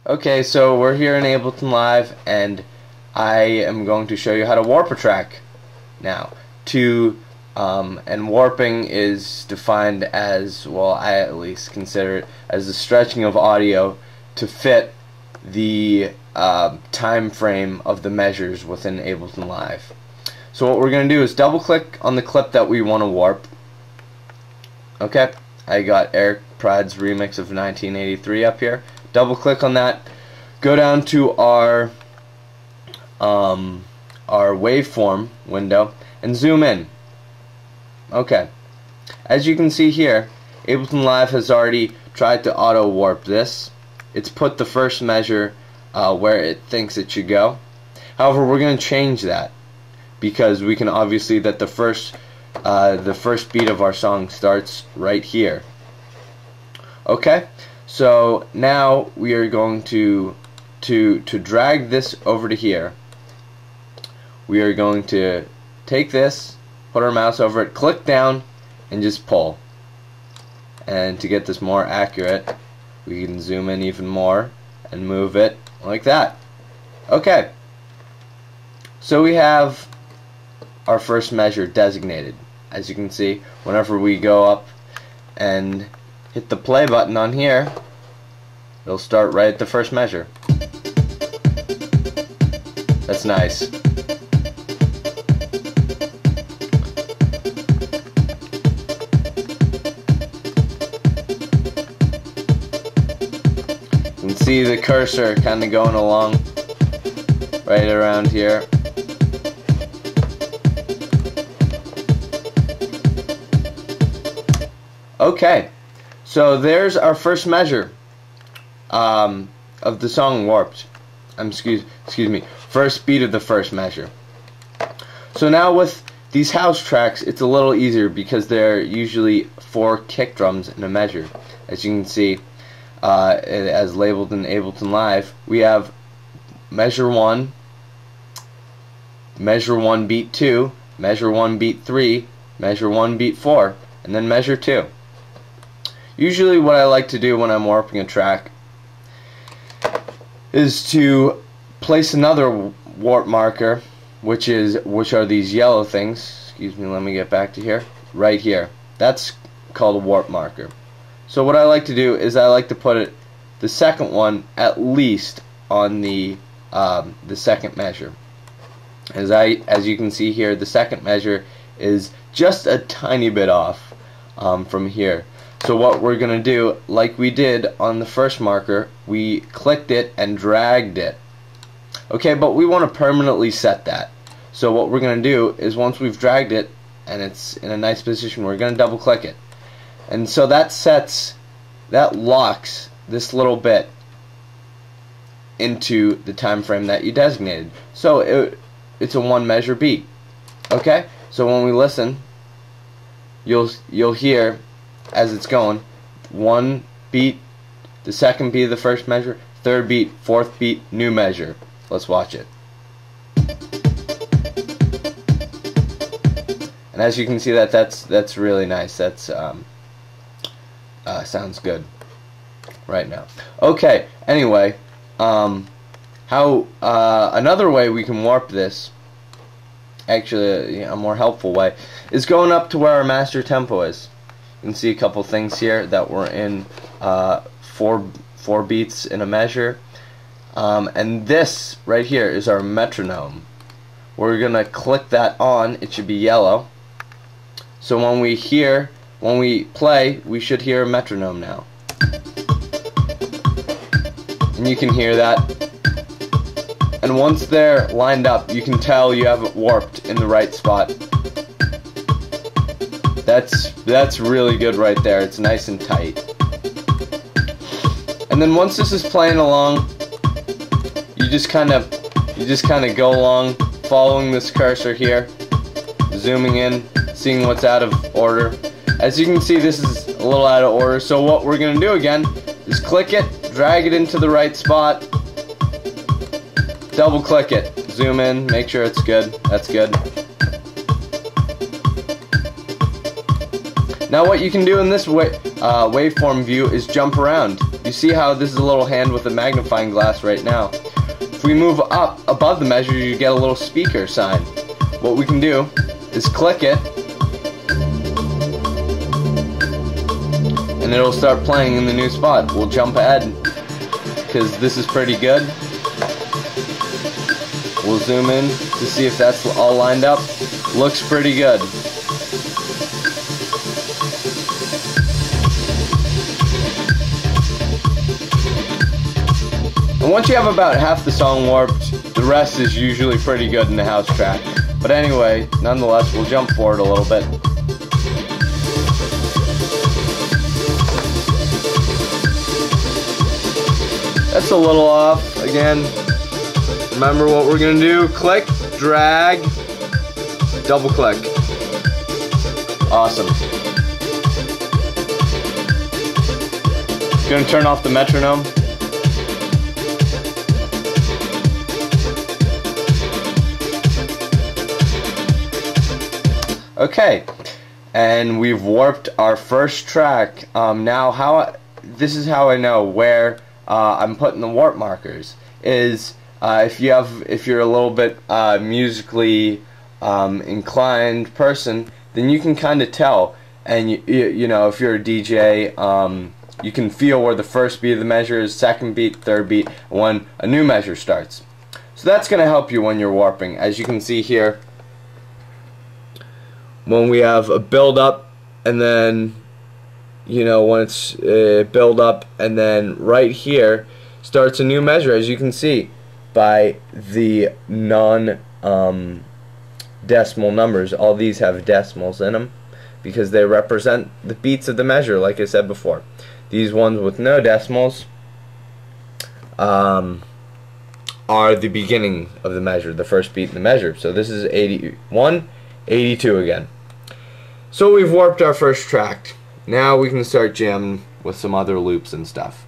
Okay, so we're here in Ableton Live, and I am going to show you how to warp a track now. And warping is defined as, well, I at least consider it as the stretching of audio to fit the time frame of the measures within Ableton Live. So what we're going to do is double click on the clip that we want to warp. Okay, I got Eric Pryde's remix of 1983 up here. Double click on that, go down to our waveform window and zoom in. Okay, as you can see here, Ableton Live has already tried to auto warp this. It's put the first measure where it thinks it should go. However, we're going to change that because we can obviously that the first beat of our song starts right here. Okay, so now we are going to drag this over to here. We are going to take this, put our mouse over it, click down, and just pull. And to get this more accurate, we can zoom in even more and move it like that. Okay, so we have our first measure designated. As you can see, whenever we go up and hit the play button on here, it'll start right at the first measure. That's nice. You can see the cursor kind of going along right around here. Okay, so there's our first measure of the song warped. Excuse me, first beat of the first measure. So now with these house tracks, it's a little easier because they're usually 4 kick drums in a measure. As you can see, as labeled in Ableton Live, we have measure 1, measure 1 beat 2, measure 1 beat 3, measure 1 beat 4, and then measure 2. Usually what I like to do when I'm warping a track is to place another warp marker, which are these yellow things. Excuse me, let me get back to here. Right here. That's called a warp marker. So what I like to do is I like to put the second one at least on the second measure. As you can see here, the second measure is just a tiny bit off from here. So what we're going to do, like we did on the first marker, we clicked it and dragged it. Okay, but we want to permanently set that. So what we're going to do is once we've dragged it and it's in a nice position, we're going to double click it. And so that locks this little bit into the time frame that you designated. So it's a 1 measure beat. Okay? So when we listen, you'll hear as it's going, 1 beat, the second beat of the first measure, third beat, fourth beat, new measure. Let's watch it. And as you can see, that's really nice. That's sounds good right now. Okay. Anyway, another way we can warp this, actually a more helpful way, is going up to where our master tempo is. You can see a couple things here that we're in 4 beats in a measure, and this right here is our metronome. We're gonna click that on. It should be yellow. So when we play, we should hear a metronome now, and you can hear that. And once they're lined up, you can tell you have it warped in the right spot. That's really good right there. It's nice and tight. And then once this is playing along, you just kind of go along, following this cursor here, zooming in, seeing what's out of order. As you can see, this is a little out of order. So what we're gonna do again is click it, drag it into the right spot, double click it, zoom in, make sure it's good. That's good. Now what you can do in this waveform view is jump around. You see how this is a little hand with a magnifying glass right now. If we move up above the measure, you get a little speaker sign. What we can do is click it, and it'll start playing in the new spot. We'll jump ahead because this is pretty good. We'll zoom in to see if that's all lined up. Looks pretty good. And once you have about half the song warped, the rest is usually pretty good in the house track. But anyway, nonetheless, we'll jump forward a little bit. That's a little off. Again, remember what we're going to do. Click, drag, double click. Awesome. Going to turn off the metronome. Okay, and we've warped our first track. Now, this is how I know where I'm putting the warp markers. Is if you're a little bit musically inclined person, then you can kind of tell. And you know, if you're a DJ, you can feel where the first beat of the measure is, second beat, third beat, when a new measure starts. So that's going to help you when you're warping. As you can see here, when we have a build up, and then, you know, when it's build up, and then right here starts a new measure, as you can see by the non-decimal numbers. All these have decimals in them because they represent the beats of the measure, like I said before. These ones with no decimals are the beginning of the measure, the first beat in the measure. So this is 81, 82 again. So we've warped our first track. Now we can start jamming with some other loops and stuff.